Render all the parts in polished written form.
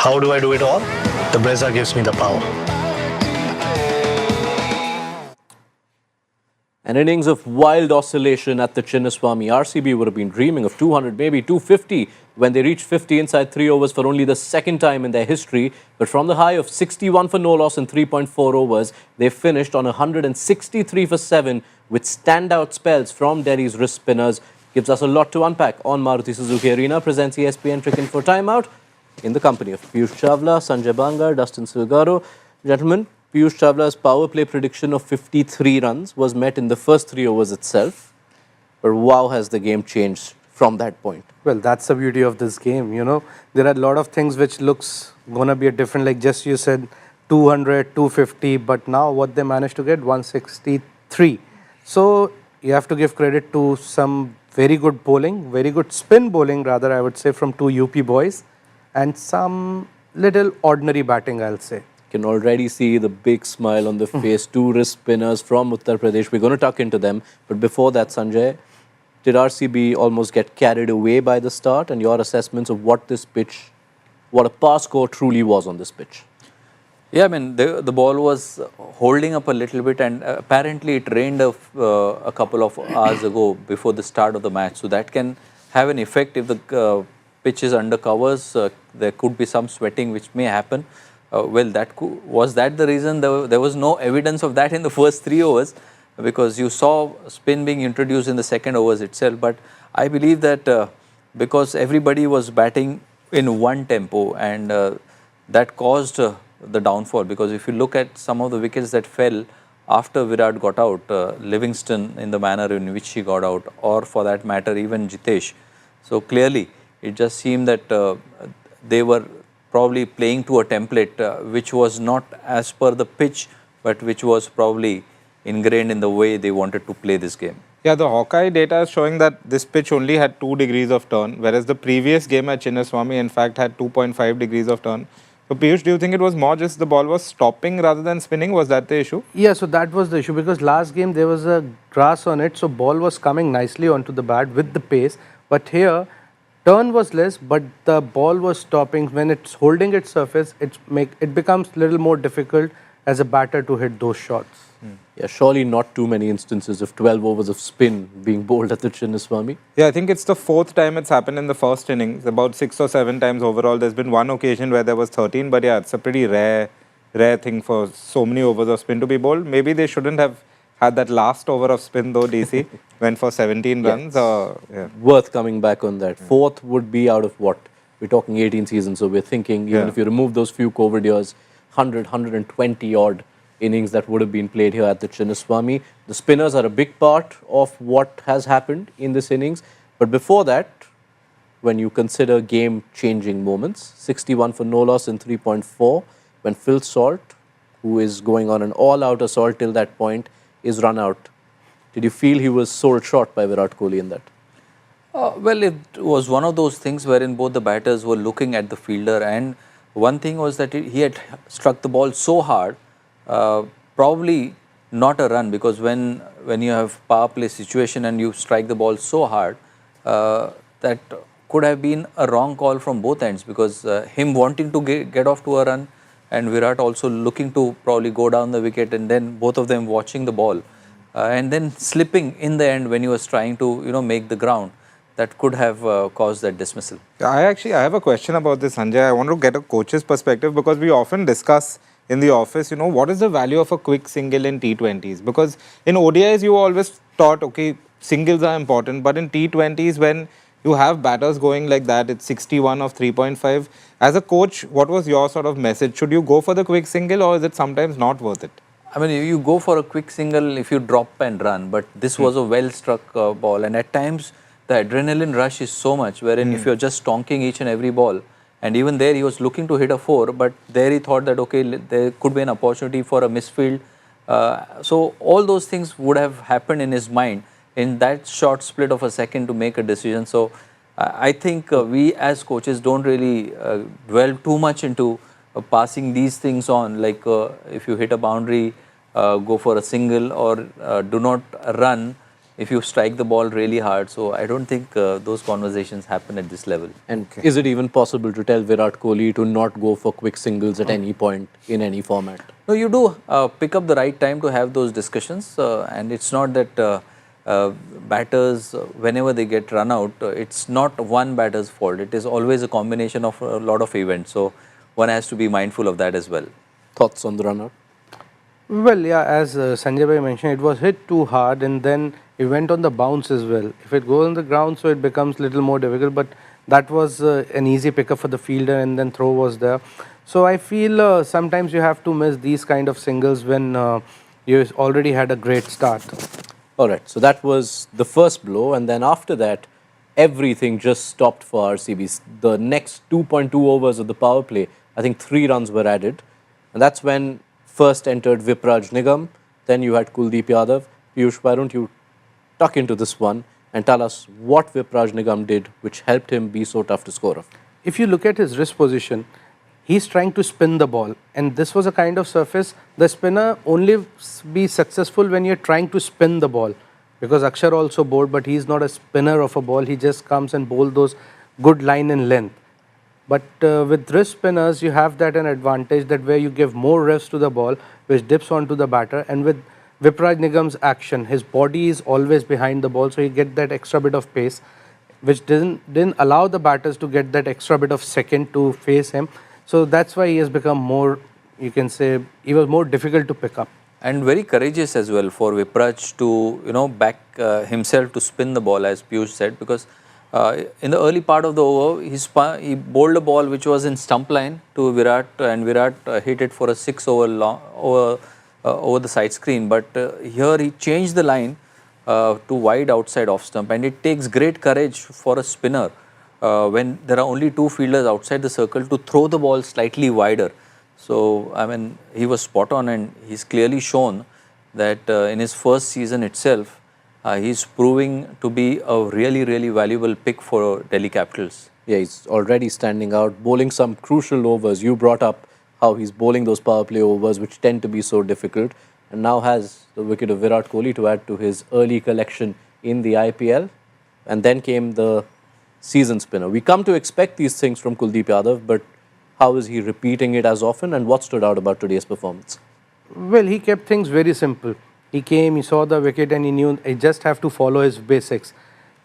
How do I do it all? The Brezza gives me the power. An innings of wild oscillation at the Chinnaswamy. RCB would have been dreaming of 200, maybe 250 when they reached 50 inside 3 overs for only the second time in their history. But from the high of 61 for no loss in 3.4 overs, they finished on 163 for 7 with standout spells from Delhi's wrist spinners. Gives us a lot to unpack on Maruti Suzuki Arena. Presents ESPN Cricket for Timeout in the company of Piyush Chawla, Sanjay Bangar, Dustin Silgardo. Gentlemen, Piyush Chawla's power play prediction of 53 runs was met in the first 3 overs itself. But wow, has the game changed from that point. Well, that's the beauty of this game, you know. There are a lot of things which looks gonna be a different, like just you said, 200, 250, but now what they managed to get, 163. So you have to give credit to some very good bowling, very good spin bowling rather, I would say, from two UP boys, and some little ordinary batting, I'll say. Can already see the big smile on the face. Two wrist spinners from Uttar Pradesh. We're going to tuck into them. But before that, Sanjay, did RCB almost get carried away by the start? And your assessments of what this pitch, what a pass score truly was on this pitch? Yeah, I mean, the ball was holding up a little bit, and apparently it rained a couple of hours ago before the start of the match. So that can have an effect if the pitch is under covers. There could be some sweating which may happen. Well, was that the reason? There was no evidence of that in the first 3 overs, because you saw spin being introduced in the second overs itself. But I believe that because everybody was batting in one tempo, and that caused the downfall. Because if you look at some of the wickets that fell after Virat got out, Livingston in the manner in which he got out, or for that matter even Jitesh. So clearly it just seemed that they were probably playing to a template which was not as per the pitch, but which was probably ingrained in the way they wanted to play this game. Yeah, the Hawkeye data is showing that this pitch only had 2 degrees of turn, whereas the previous game at Chinnaswamy in fact had 2.5 degrees of turn. So Piyush, do you think it was more just the ball was stopping rather than spinning? Was that the issue? Yeah, so that was the issue, because last game there was a grass on it, so ball was coming nicely onto the bat with the pace. But here, turn was less, but the ball was stopping. When it's holding its surface, it becomes a little more difficult as a batter to hit those shots. Yeah, surely not too many instances of 12 overs of spin being bowled at the Chinnaswamy. Yeah, I think it's the 4th time it's happened in the first innings. About 6 or 7 times overall. There's been one occasion where there was 13, but yeah, it's a pretty rare thing for so many overs of spin to be bowled. Maybe they shouldn't have had that last over of spin though. DC went for 17 runs. Yeah. Worth coming back on that. 4th would be out of what? We're talking 18 seasons, so we're thinking even if you remove those few COVID years, 100, 120 odd innings that would have been played here at the Chinnaswamy. The spinners are a big part of what has happened in this innings. But before that, when you consider game-changing moments, 61 for no loss in 3.4, when Phil Salt, who is going on an all-out assault till that point, is run out. Did you feel he was sold short by Virat Kohli in that? Well, it was one of those things wherein both the batters were looking at the fielder, and one thing was that he had struck the ball so hard, probably not a run, because when you have power play situation and you strike the ball so hard, that could have been a wrong call from both ends, because him wanting to get off to a run and Virat also looking to probably go down the wicket, and then both of them watching the ball and then slipping in the end when he was trying to make the ground, that could have caused that dismissal. I have a question about this, Sanjay. I want to get a coach's perspective, because we often discuss in the office, what is the value of a quick single in T20s? Because in ODIs, you always thought, okay, singles are important, but in T20s, when you have batters going like that, it's 61 of 3.5. As a coach, what was your sort of message? Should you go for the quick single, or is it sometimes not worth it? I mean, you go for a quick single if you drop and run, but this was a well-struck ball, and at times the adrenaline rush is so much, wherein if you're just stonking each and every ball, and even there he was looking to hit a 4, but there he thought that, okay, there could be an opportunity for a misfield. So all those things would have happened in his mind in that short split of a second to make a decision. So I think we as coaches don't really dwell too much into passing these things on, like if you hit a boundary, go for a single, or do not run if you strike the ball really hard. So I don't think those conversations happen at this level. And is it even possible to tell Virat Kohli to not go for quick singles at any point in any format? No, you do pick up the right time to have those discussions, and it's not that batters, whenever they get run out, it's not one batter's fault. It is always a combination of a lot of events. So one has to be mindful of that as well. Thoughts on the run out? Well, yeah, as Sanjay Bhai mentioned, it was hit too hard and then it went on the bounce as well. If it goes on the ground, so it becomes a little more difficult, but that was an easy pickup for the fielder and then throw was there. So I feel sometimes you have to miss these kind of singles when you already had a great start. All right, so that was the first blow, and then after that, everything just stopped for RCB. The next 2.2 overs of the power play, I think 3 runs were added, and that's when first entered Vipraj Nigam, then you had Kuldeep Yadav. Piyush, why don't you tuck into this one and tell us what Vipraj Nigam did which helped him be so tough to score of? If you look at his wrist position, he's trying to spin the ball, and this was a kind of surface the spinner only be successful when you're trying to spin the ball, because Akshar also bowled, but he's not a spinner of a ball. He just comes and bowl those good line and length. But with wrist spinners, you have that an advantage that where you give more rest to the ball, which dips onto the batter. And with Vipraj Nigam's action, his body is always behind the ball, so you get that extra bit of pace, which didn't allow the batters to get that extra bit of second to face him. So that's why he has become more, you can say, he was more difficult to pick up. And very courageous as well for Vipraj to, back himself to spin the ball, as Piyush said, because in the early part of the over, he bowled a ball which was in stump line to Virat, and Virat hit it for a 6 over the side screen. But here he changed the line to wide outside off stump, and it takes great courage for a spinner when there are only 2 fielders outside the circle to throw the ball slightly wider. So, I mean, he was spot on, and he's clearly shown that in his first season itself, he's proving to be a really, really valuable pick for Delhi Capitals. Yeah, he's already standing out, bowling some crucial overs. You brought up how he's bowling those power play overs, which tend to be so difficult, and now has the wicket of Virat Kohli to add to his early collection in the IPL. And then came the season spinner. We come to expect these things from Kuldeep Yadav, but how is he repeating it as often, and what stood out about today's performance? Well, he kept things very simple. He came, he saw the wicket, and he knew he just have to follow his basics.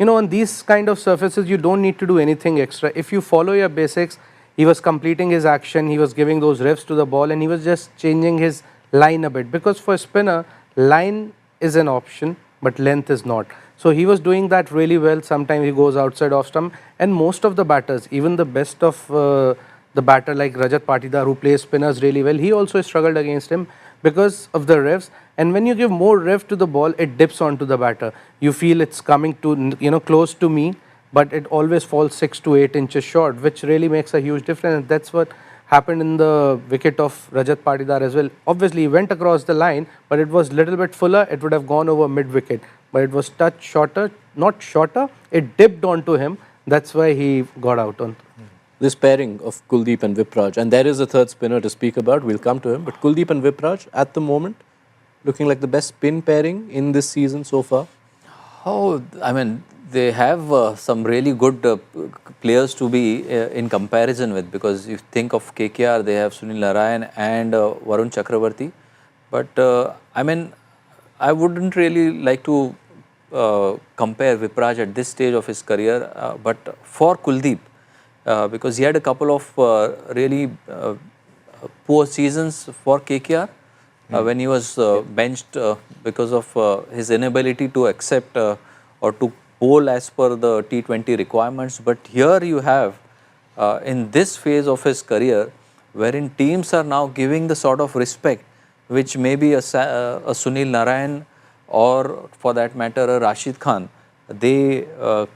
On these kind of surfaces, you don't need to do anything extra. If you follow your basics, he was completing his action, he was giving those revs to the ball, and he was just changing his line a bit. Because for a spinner, line is an option, but length is not. So he was doing that really well. Sometimes he goes outside off stump, and most of the batters, even the best of the batter like Rajat Patidar, who plays spinners really well, he also struggled against him because of the revs. And when you give more rev to the ball, it dips onto the batter. You feel it's coming to, close to me, but it always falls 6 to 8 inches short, which really makes a huge difference. And that's what happened in the wicket of Rajat Patidar as well. Obviously, he went across the line, but it was little bit fuller. It would have gone over mid-wicket, but it was touch shorter, not shorter. It dipped onto him. That's why he got out on. This pairing of Kuldeep and Vipraj, and there is a third spinner to speak about, we'll come to him, but Kuldeep and Vipraj at the moment looking like the best spin pairing in this season so far. Oh, I mean, they have some really good players to be in comparison with, because if you think of KKR, they have Sunil Narayan and Varun Chakravarti. But I mean, I wouldn't really like to compare Vipraj at this stage of his career, but for Kuldeep, because he had a couple of really poor seasons for KKR when he was benched because of his inability to accept or to bowl as per the T20 requirements. But here you have in this phase of his career, wherein teams are now giving the sort of respect which maybe a Sunil Narayan or for that matter a Rashid Khan, they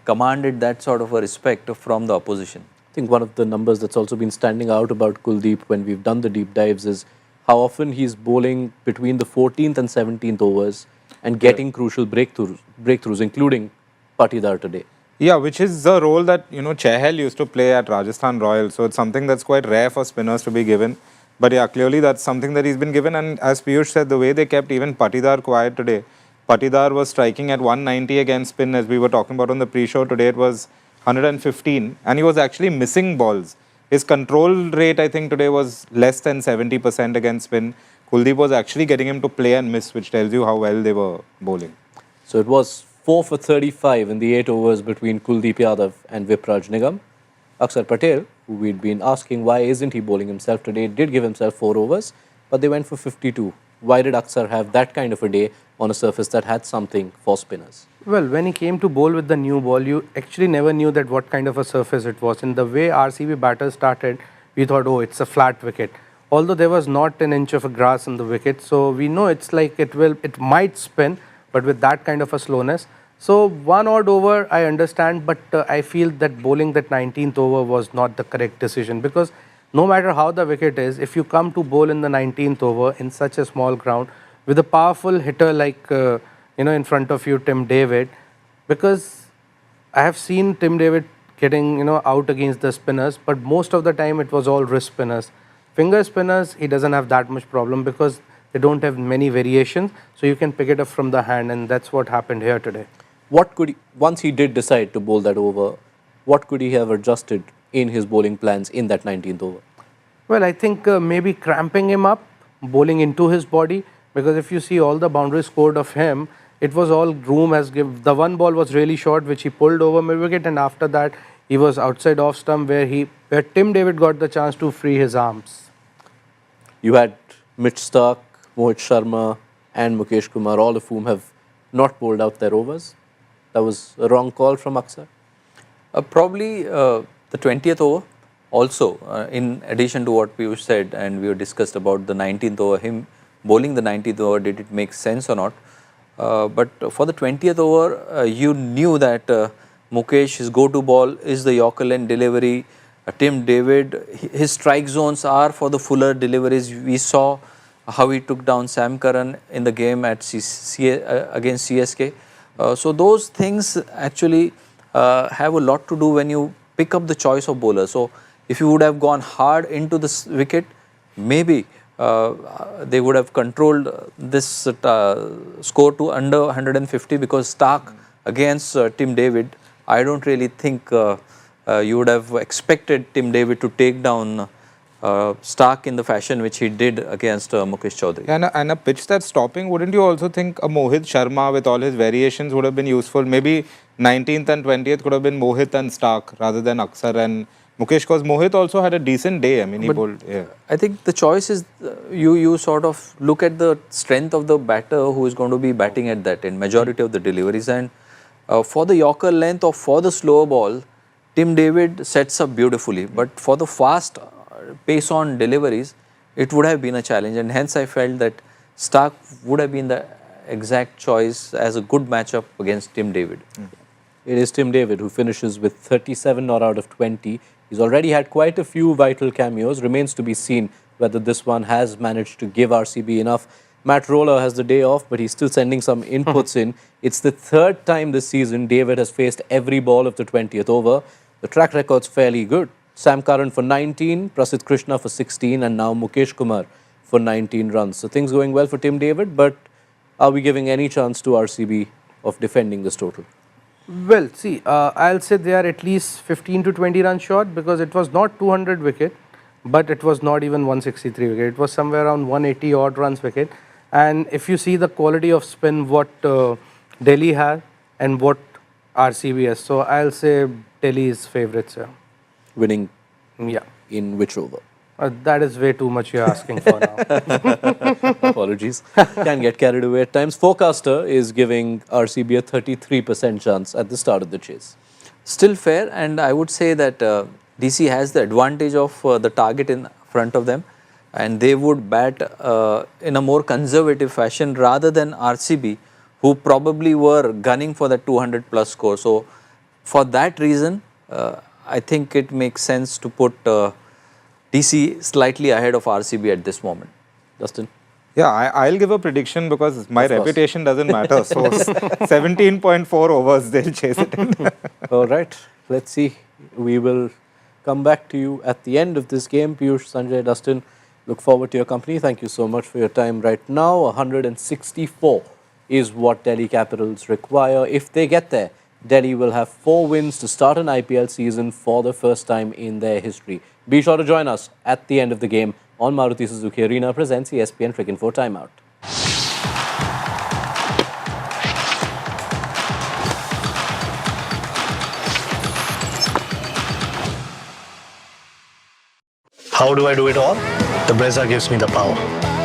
commanded that sort of a respect from the opposition. I think one of the numbers that's also been standing out about Kuldeep when we've done the deep dives is how often he's bowling between the 14th and 17th overs and getting crucial breakthroughs, including Patidar today. Yeah, which is the role that, Chahal used to play at Rajasthan Royals. So it's something that's quite rare for spinners to be given. But yeah, clearly that's something that he's been given. And as Piyush said, the way they kept even Patidar quiet today, Patidar was striking at 190 against spin, as we were talking about on the pre-show. Today it was 115, and he was actually missing balls. His control rate, I think, today was less than 70% against spin. Kuldeep was actually getting him to play and miss, which tells you how well they were bowling. So it was 4 for 35 in the 8 overs between Kuldeep Yadav and Vipraj Nigam. Akshar Patel, who we'd been asking why isn't he bowling himself today, did give himself 4 overs, but they went for 52. Why did Akshar have that kind of a day on a surface that had something for spinners? Well, when he came to bowl with the new ball, you actually never knew that what kind of a surface it was. In the way RCB batters started, we thought, oh, it's a flat wicket. Although there was not an inch of a grass in the wicket, so we know it's like it might spin, but with that kind of a slowness. So 1 odd over, I understand, but I feel that bowling that 19th over was not the correct decision, because no matter how the wicket is, if you come to bowl in the 19th over in such a small ground with a powerful hitter like in front of you, Tim David, because I have seen Tim David getting out against the spinners, but most of the time it was all wrist spinners. Finger spinners, he doesn't have that much problem because they don't have many variations, so you can pick it up from the hand, and that's what happened here today. What could he, once he did decide to bowl that over, what could he have adjusted in his bowling plans in that 19th over? Well, I think maybe cramping him up, bowling into his body, because if you see all the boundaries scored of him, it was all room as give. The one ball was really short, which he pulled over mid-wicket, and after that, he was outside off stump where Tim David got the chance to free his arms. You had Mitch Stark, Mohit Sharma and Mukesh Kumar, all of whom have not bowled out their overs. That was a wrong call from Akshar. Probably the 20th over also, in addition to what Piyush said, and we discussed about the 19th over, him bowling the 19th over, did it make sense or not? But for the 20th over, you knew that Mukesh, his go-to ball is the Yorker length delivery. Tim David, his strike zones are for the fuller deliveries. We saw how he took down Sam Curran in the game at against CSK. So those things actually have a lot to do when you pick up the choice of bowler. So if you would have gone hard into this wicket, maybe they would have controlled this score to under 150, because Stark against Tim David, I don't really think you would have expected Tim David to take down Stark in the fashion which he did against Mukesh Chaudhary. And a pitch that's stopping, wouldn't you also think a Mohit Sharma with all his variations would have been useful? Maybe 19th and 20th could have been Mohit and Stark rather than Akshar and Mukesh, because Mohit also had a decent day. I mean, he bowled. Yeah. I think the choice is you sort of look at the strength of the batter who is going to be batting at that end, majority of the deliveries. And for the Yorker length or for the slower ball, Tim David sets up beautifully. But for the fast pace on deliveries, it would have been a challenge. And hence I felt that Stark would have been the exact choice as a good matchup against Tim David. It is Tim David who finishes with 37 not out of 20. He's already had quite a few vital cameos. Remains to be seen whether this one has managed to give RCB enough. Matt Roller has the day off, but he's still sending some inputs in. It's the third time this season David has faced every ball of the 20th over. The track record's fairly good. Sam Curran for 19, Prasidh Krishna for 16, and now Mukesh Kumar for 19 runs. So things going well for Tim David, but are we giving any chance to RCB of defending this total? Well, see, I'll say they are at least 15 to 20 runs short, because it was not 200 wicket, but it was not even 163 wicket. It was somewhere around 180 odd runs wicket. And if you see the quality of spin what Delhi has and what RCB has, so I'll say Delhi is favourites here. Winning Yeah. in which over? That is way too much you're asking for now. Apologies. Can get carried away at times. Forecaster is giving RCB a 33% chance at the start of the chase. Still fair, and I would say that DC has the advantage of the target in front of them, and they would bat in a more conservative fashion rather than RCB, who probably were gunning for the 200 plus score. So for that reason, I think it makes sense to put DC slightly ahead of RCB at this moment. Dustin? Yeah, I'll give a prediction because my reputation doesn't matter. So 17.4 overs, they'll chase it in. All right, let's see. We will come back to you at the end of this game. Piyush, Sanjay, Dustin, look forward to your company. Thank you so much for your time right now. 164 is what Delhi Capitals require. If they get there, Delhi will have 4 wins to start an IPL season for the first time in their history. Be sure to join us at the end of the game on Maruti Suzuki Arena presents ESPN Cricket for Timeout. How do I do it all? The Brezza gives me the power.